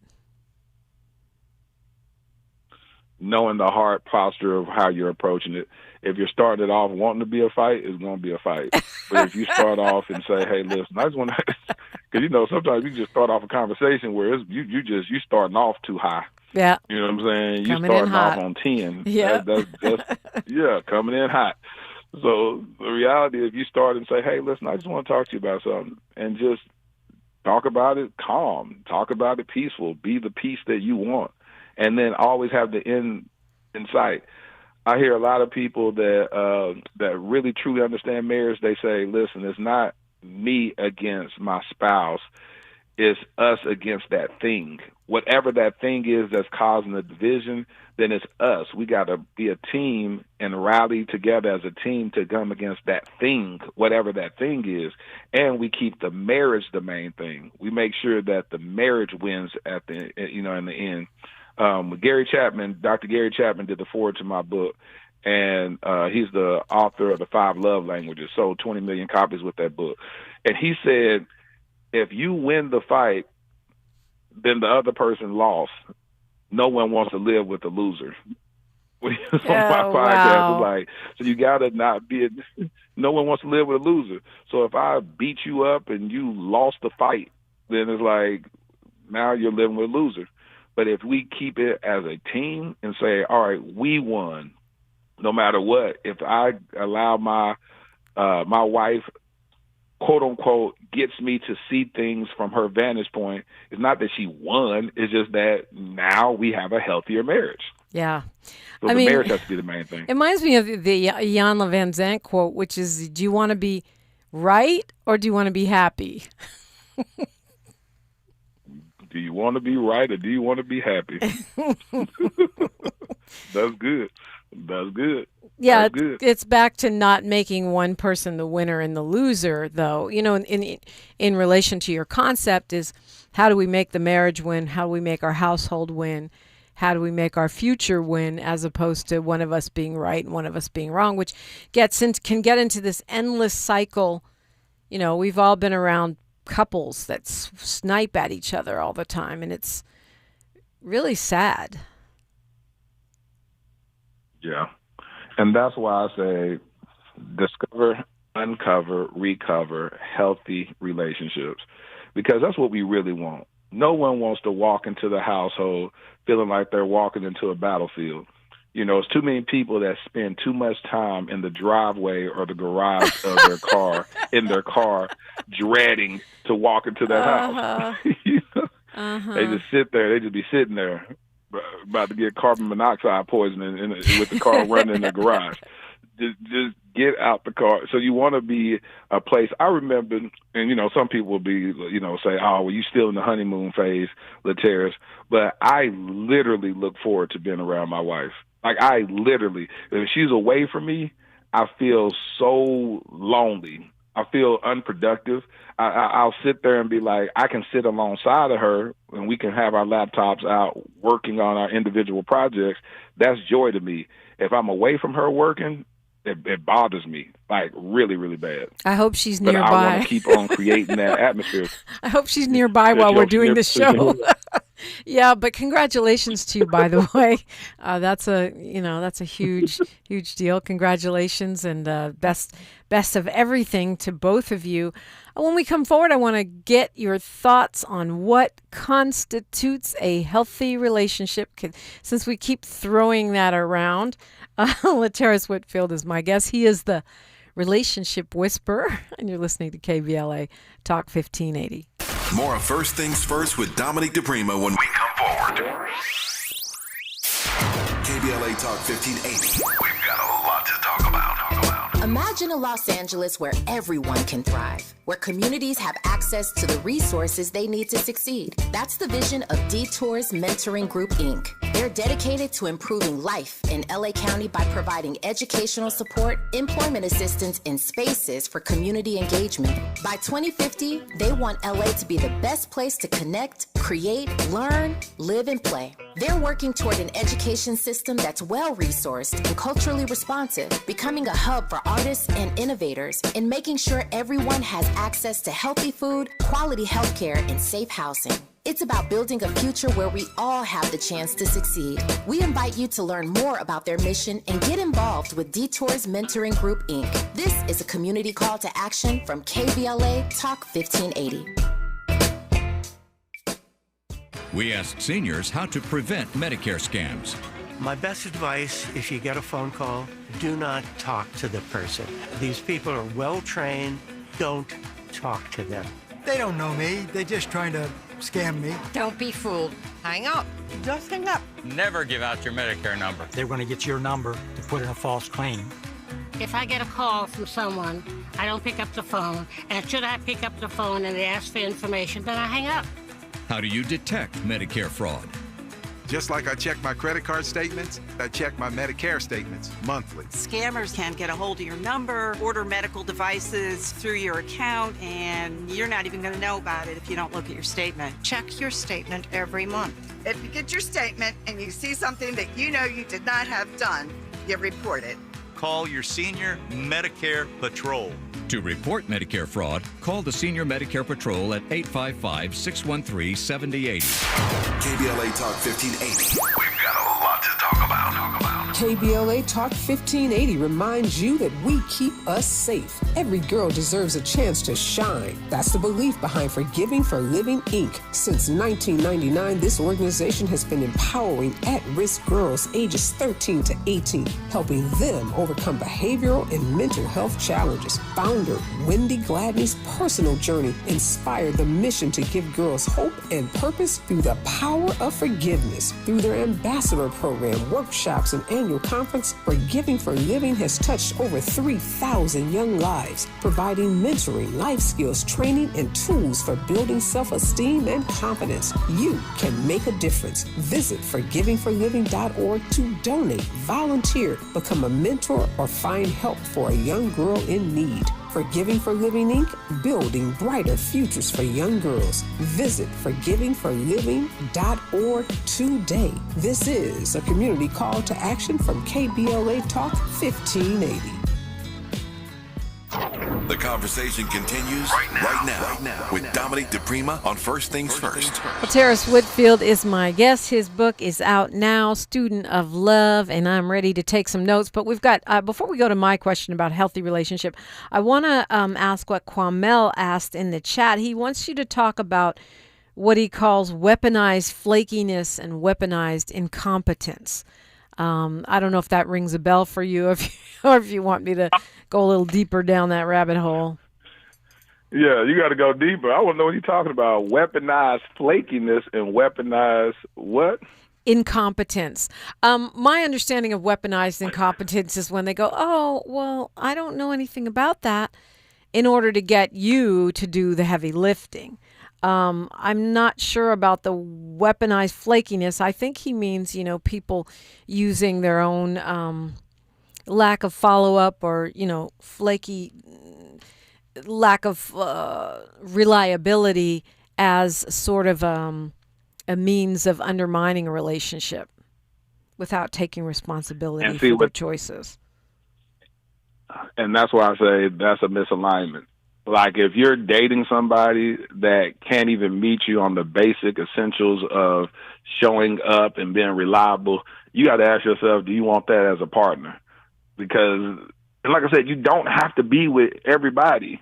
Knowing the heart posture of how you're approaching it. If you're starting it off wanting to be a fight, it's going to be a fight. But if you start off and say, hey, listen, I just want to, because, sometimes you just start off a conversation where you starting off too high. Yeah. You know what I'm saying? Coming You in starting hot. off on 10. Yeah. Yeah, coming in hot. So the reality is, if you start and say, hey, listen, I just want to talk to you about something, and just talk about it calm, talk about it peaceful, be the peace that you want, and then always have the end in sight. I hear a lot of people that really truly understand marriage. They say, listen, it's not me against my spouse. It's us against that thing. Whatever that thing is that's causing the division, then it's us. We got to be a team and rally together as a team to come against that thing, whatever that thing is. And we keep the marriage the main thing. We make sure that the marriage wins in the end. Gary Chapman, Dr. Gary Chapman, did the foreword to my book, and he's the author of The 5 Love Languages, sold 20 million copies with that book. And he said, if you win the fight, then the other person lost. No one wants to live with the loser. On my podcast, it's like, so you got to not be no one wants to live with a loser. So if I beat you up and you lost the fight, then it's like, now you're living with a loser. But if we keep it as a team and say, all right, we won, no matter what. If I allow my wife, quote unquote, gets me to see things from her vantage point, it's not that she won. It's just that now we have a healthier marriage. Yeah. So the marriage has to be the main thing. It reminds me of the Jan Van Zandt quote, which is, do you want to be right or do you want to be happy? Do you want to be right or do you want to be happy? That's good. That's good. Yeah, That's good. It's back to not making one person the winner and the loser, though. You know, in relation to your concept is, how do we make the marriage win? How do we make our household win? How do we make our future win, as opposed to one of us being right and one of us being wrong, which can get into this endless cycle. You know, we've all been around couples that snipe at each other all the time, and it's really sad. Yeah. And that's why I say discover, uncover, recover healthy relationships, because that's what we really want. No one wants to walk into the household feeling like they're walking into a battlefield. You know, it's too many people that spend too much time in the driveway or the garage of their car, dreading to walk into that house. You know? They just sit there. They just be sitting there about to get carbon monoxide poisoning with the car running in the garage. Just get out the car. So you want to be a place. I remember, and, you know, some people will be, you know, say, oh, well, you still in the honeymoon phase, Laterras. But I literally look forward to being around my wife. Like, I literally, if she's away from me, I feel so lonely. I feel unproductive. I'll sit there and be like, I can sit alongside of her and we can have our laptops out working on our individual projects. That's joy to me. If I'm away from her working, it bothers me, like, really, really bad. I hope she's nearby. But I want to keep on creating that atmosphere. I hope she's nearby while we're doing the show. Yeah, but congratulations to you, by the way. That's a huge, huge deal. Congratulations, and best of everything to both of you. When we come forward, I want to get your thoughts on what constitutes a healthy relationship, since we keep throwing that around. Laterras Whitfield is my guest. He is the relationship whisperer, and you're listening to KBLA Talk 1580. More of First Things First with Dominique DePrima when we come forward. KBLA Talk 1580. We've got a lot to talk about. Imagine a Los Angeles where everyone can thrive, where communities have access to the resources they need to succeed. That's the vision of Detours Mentoring Group, Inc. They're dedicated to improving life in LA County by providing educational support, employment assistance, and spaces for community engagement. By 2050, they want LA to be the best place to connect, create, learn, live, and play. They're working toward an education system that's well-resourced and culturally responsive, becoming a hub for artists and innovators, and making sure everyone has access to healthy food, quality healthcare, and safe housing. It's about building a future where we all have the chance to succeed. We invite you to learn more about their mission and get involved with Detours Mentoring Group, Inc. This is a community call to action from KBLA Talk 1580. We asked seniors how to prevent Medicare scams. My best advice, if you get a phone call, do not talk to the person. These people are well-trained. Don't talk to them. They don't know me. They're just trying to scam me. Don't be fooled. Hang up. Just hang up. Never give out your Medicare number. They're going to get your number to put in a false claim. If I get a call from someone, I don't pick up the phone. And should I pick up the phone and they ask for information, then I hang up. How do you detect Medicare fraud? Just like I check my credit card statements, I check my Medicare statements monthly. Scammers can get a hold of your number, order medical devices through your account, and you're not even going to know about it if you don't look at your statement. Check your statement every month. If you get your statement and you see something that you know you did not have done, you report it. Call your Senior Medicare Patrol. To report Medicare fraud, call the Senior Medicare Patrol at 855-613-7080. KBLA Talk 1580. We've got a lot to talk about. KBLA Talk 1580 reminds you that we keep us safe. Every girl deserves a chance to shine. That's the belief behind Forgiving for Living, Inc. Since 1999, this organization has been empowering at-risk girls ages 13 to 18, helping them overcome behavioral and mental health challenges. Founder Wendy Gladney's personal journey inspired the mission to give girls hope and purpose through the power of forgiveness. Through their ambassador program, workshops, and annual conference, Forgiving for Living has touched over 3,000 young lives, providing mentoring, life skills, training, and tools for building self-esteem and confidence. You can make a difference. Visit forgivingforliving.org to donate, volunteer, become a mentor, or find help for a young girl in need. Forgiving for Living, Inc., building brighter futures for young girls. Visit forgivingforliving.org today. This is a community call to action from KBLA Talk 1580. The conversation continues right now with Dominique DePrima on First Things First. Laterras Whitfield is my guest. His book is out now, Student of Love, and I'm ready to take some notes. But we've got, before we go to my question about healthy relationship, I want to ask what Kwamel asked in the chat. He wants you to talk about what he calls weaponized flakiness and weaponized incompetence. I don't know if that rings a bell for you, or if you want me to go a little deeper down that rabbit hole. Yeah, you got to go deeper. I want to know what you're talking about. Weaponized flakiness and weaponized what? Incompetence. My understanding of weaponized incompetence is when they go, oh, well, I don't know anything about that, in order to get you to do the heavy lifting. I'm not sure about the weaponized flakiness. I think he means, people using their own lack of follow-up or, flaky lack of reliability as sort of a means of undermining a relationship without taking responsibility for their choices. And that's why I say that's a misalignment. Like, if you're dating somebody that can't even meet you on the basic essentials of showing up and being reliable, you got to ask yourself, do you want that as a partner? Because, like I said, you don't have to be with everybody.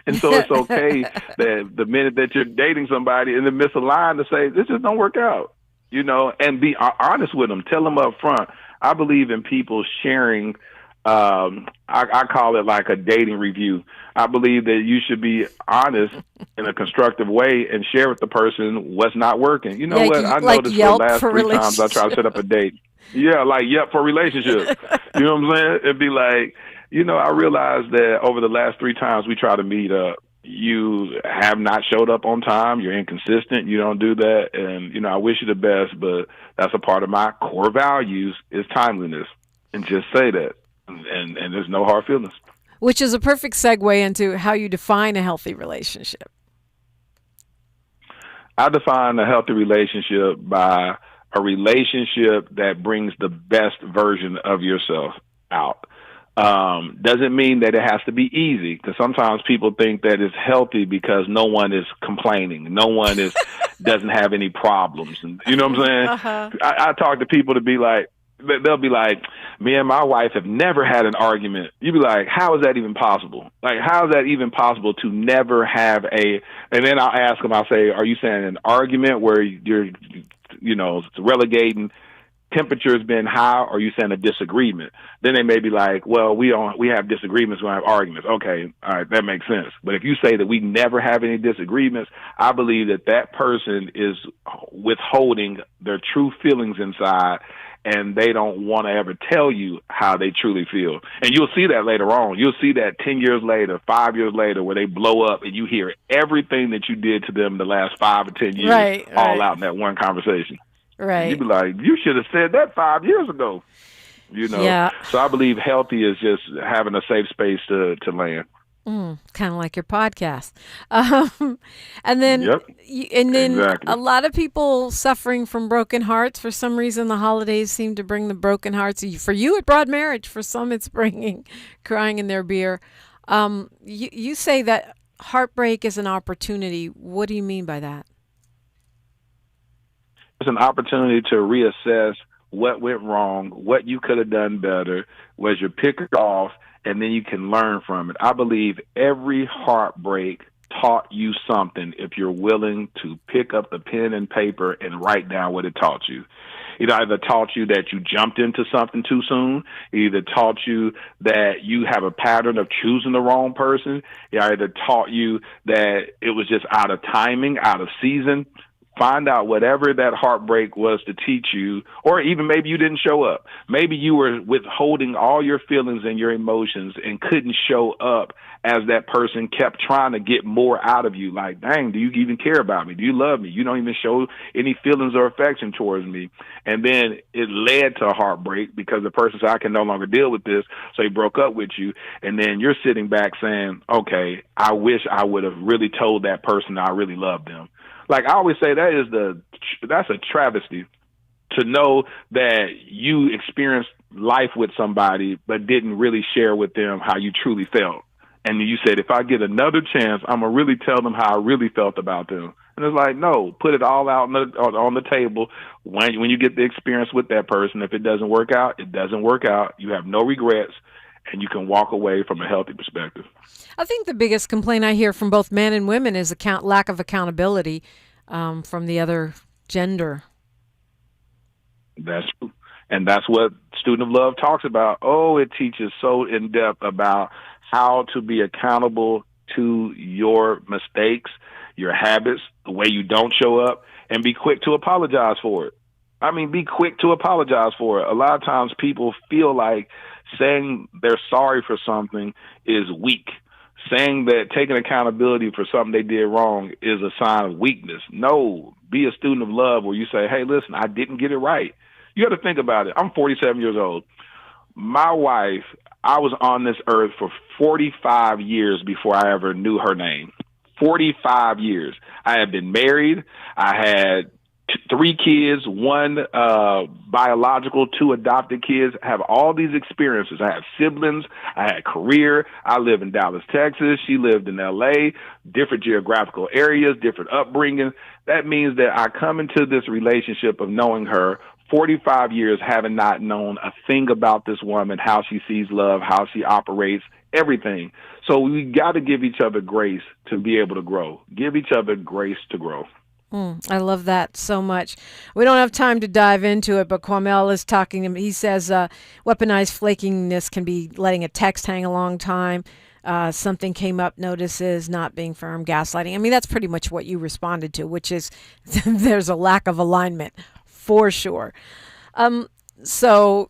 And so it's okay that the minute that you're dating somebody and they're misaligned, to say, this just don't work out, and be honest with them. Tell them up front. I believe in people sharing. I call it like a dating review. I believe that you should be honest in a constructive way and share with the person what's not working. You know what? I noticed for the last 3 times I try to set up a date. Yeah, like Yelp for relationships. You know what I'm saying? It'd be like, I realized that over the last 3 times we try to meet up, you have not showed up on time. You're inconsistent. You don't do that. And, I wish you the best, but that's a part of my core values is timeliness. And just say that. And there's no hard feelings. Which is a perfect segue into how you define a healthy relationship. I define a healthy relationship by a relationship that brings the best version of yourself out. Doesn't mean that it has to be easy, because sometimes people think that it's healthy because no one is complaining. No one doesn't have any problems. And you know what I'm saying? Uh-huh. I talk to people to be like, they'll be like, me and my wife have never had an argument. You'd be like, how is that even possible? Like, how is that even possible to never have and then I'll ask them, I'll say, are you saying an argument where you're, relegating temperature has been high, or are you saying a disagreement? Then they may be like, well, we have disagreements, we don't have arguments. Okay, all right, that makes sense. But if you say that we never have any disagreements, I believe that person is withholding their true feelings inside, and they don't want to ever tell you how they truly feel. And you'll see that later on. You'll see that 10 years later, 5 years later, where they blow up and you hear everything that you did to them the last 5 or 10 years all out in that one conversation. Right. You'd be like, you should have said that 5 years ago. Yeah. So I believe healthy is just having a safe space to land. Kind of like your podcast. And then, exactly. A lot of people suffering from broken hearts. For some reason, the holidays seem to bring the broken hearts. For you, it brought marriage. For some, it's bringing crying in their beer. You say that heartbreak is an opportunity. What do you mean by that? It's an opportunity to reassess what went wrong, what you could have done better, was your pick off, and then you can learn from it. I believe every heartbreak taught you something if you're willing to pick up the pen and paper and write down what it taught you. It either taught you that you jumped into something too soon. It either taught you that you have a pattern of choosing the wrong person. It either taught you that it was just out of timing, out of season. Find out whatever that heartbreak was to teach you, or even maybe you didn't show up. Maybe you were withholding all your feelings and your emotions and couldn't show up as that person kept trying to get more out of you. Like, dang, do you even care about me? Do you love me? You don't even show any feelings or affection towards me. And then it led to a heartbreak because the person said, I can no longer deal with this, so he broke up with you. And then you're sitting back saying, okay, I wish I would have really told that person I really loved them. Like I always say, that's a travesty to know that you experienced life with somebody but didn't really share with them how you truly felt. And you said, if I get another chance, I'm going to really tell them how I really felt about them. And it's like, no, put it all out on the table when you get the experience with that person. If it doesn't work out, it doesn't work out. You have no regrets, and you can walk away from a healthy perspective. I think the biggest complaint I hear from both men and women is lack of accountability from the other gender. That's true. And that's what Student of Love talks about. Oh, it teaches so in depth about how to be accountable to your mistakes, your habits, the way you don't show up, and be quick to apologize for it. I mean, be quick to apologize for it. A lot of times people feel like saying they're sorry for something is weak. Saying that taking accountability for something they did wrong is a sign of weakness. No, be a student of love where you say, hey, listen, I didn't get it right. You got to think about it. I'm 47 years old. My wife, I was on this earth for 45 years before I ever knew her name. 45 years. I had been married. I had 3 kids, 1 biological, 2 adopted kids. I have all these experiences. I have siblings. I had a career. I live in Dallas, Texas. She lived in L.A., different geographical areas, different upbringing. That means that I come into this relationship of knowing her 45 years, having not known a thing about this woman, how she sees love, how she operates, everything. So we got to give each other grace to be able to grow. Give each other grace to grow. I love that so much. We don't have time to dive into it, but Kwamel is talking. He says weaponized flakiness can be letting a text hang a long time. Something came up, notices, not being firm, gaslighting. I mean, that's pretty much what you responded to, which is there's a lack of alignment for sure. So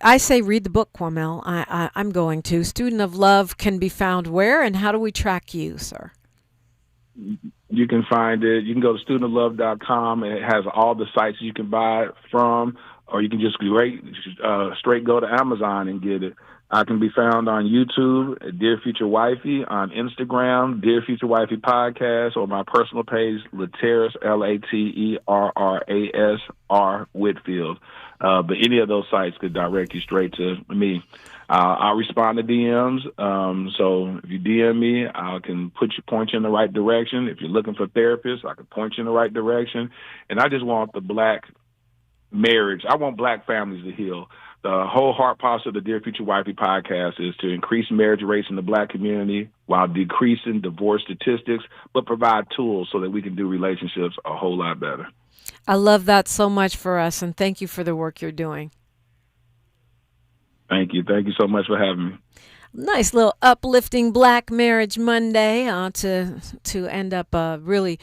I say read the book, Kwamel. I'm going to. Student of Love can be found where, and how do we track you, sir? You can find it. You can go to studentoflove.com, and it has all the sites you can buy it from, or you can just straight go to Amazon and get it. I can be found on YouTube at Dear Future Wifey, on Instagram, Dear Future Wifey Podcast, or my personal page, Laterras, Laterras R, Whitfield. But any of those sites could direct you straight to me. I'll respond to DMs. So if you DM me, I can point you in the right direction. If you're looking for therapists, I can point you in the right direction. And I just want the black marriage. I want black families to heal. The whole heart posture of the Dear Future Wifey podcast is to increase marriage rates in the black community while decreasing divorce statistics, but provide tools so that we can do relationships a whole lot better. I love that so much for us, and thank you for the work you're doing. Thank you. Thank you so much for having me. Nice little uplifting Black Marriage Monday to end up a really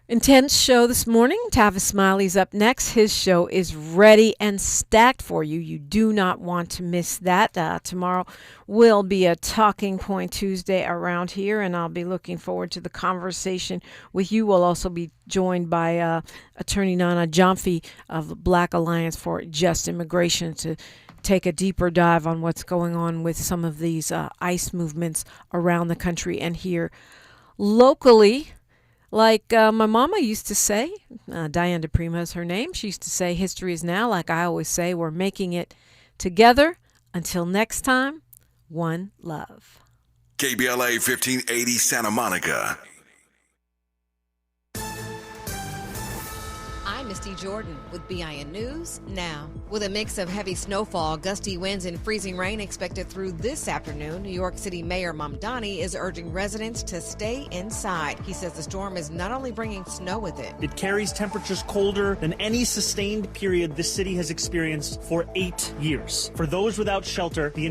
intense show this morning. Tavis Smiley's up next. His show is ready and stacked for you. You do not want to miss that. Tomorrow will be a Talking Point Tuesday around here, and I'll be looking forward to the conversation with you. We'll also be joined by Attorney Nana Jomfi of Black Alliance for Just Immigration to take a deeper dive on what's going on with some of these ICE movements around the country and here locally. Like my mama used to say, Diane DePrima is her name. She used to say, history is now. Like I always say, we're making it together. Until next time, one love. KBLA 1580 Santa Monica. I'm I'm Misty Jordan with BIN News Now. With a mix of heavy snowfall, gusty winds, and freezing rain expected through this afternoon, New York City Mayor Mamdani is urging residents to stay inside. He says the storm is not only bringing snow with it. It carries temperatures colder than any sustained period this city has experienced for 8 years. For those without shelter, the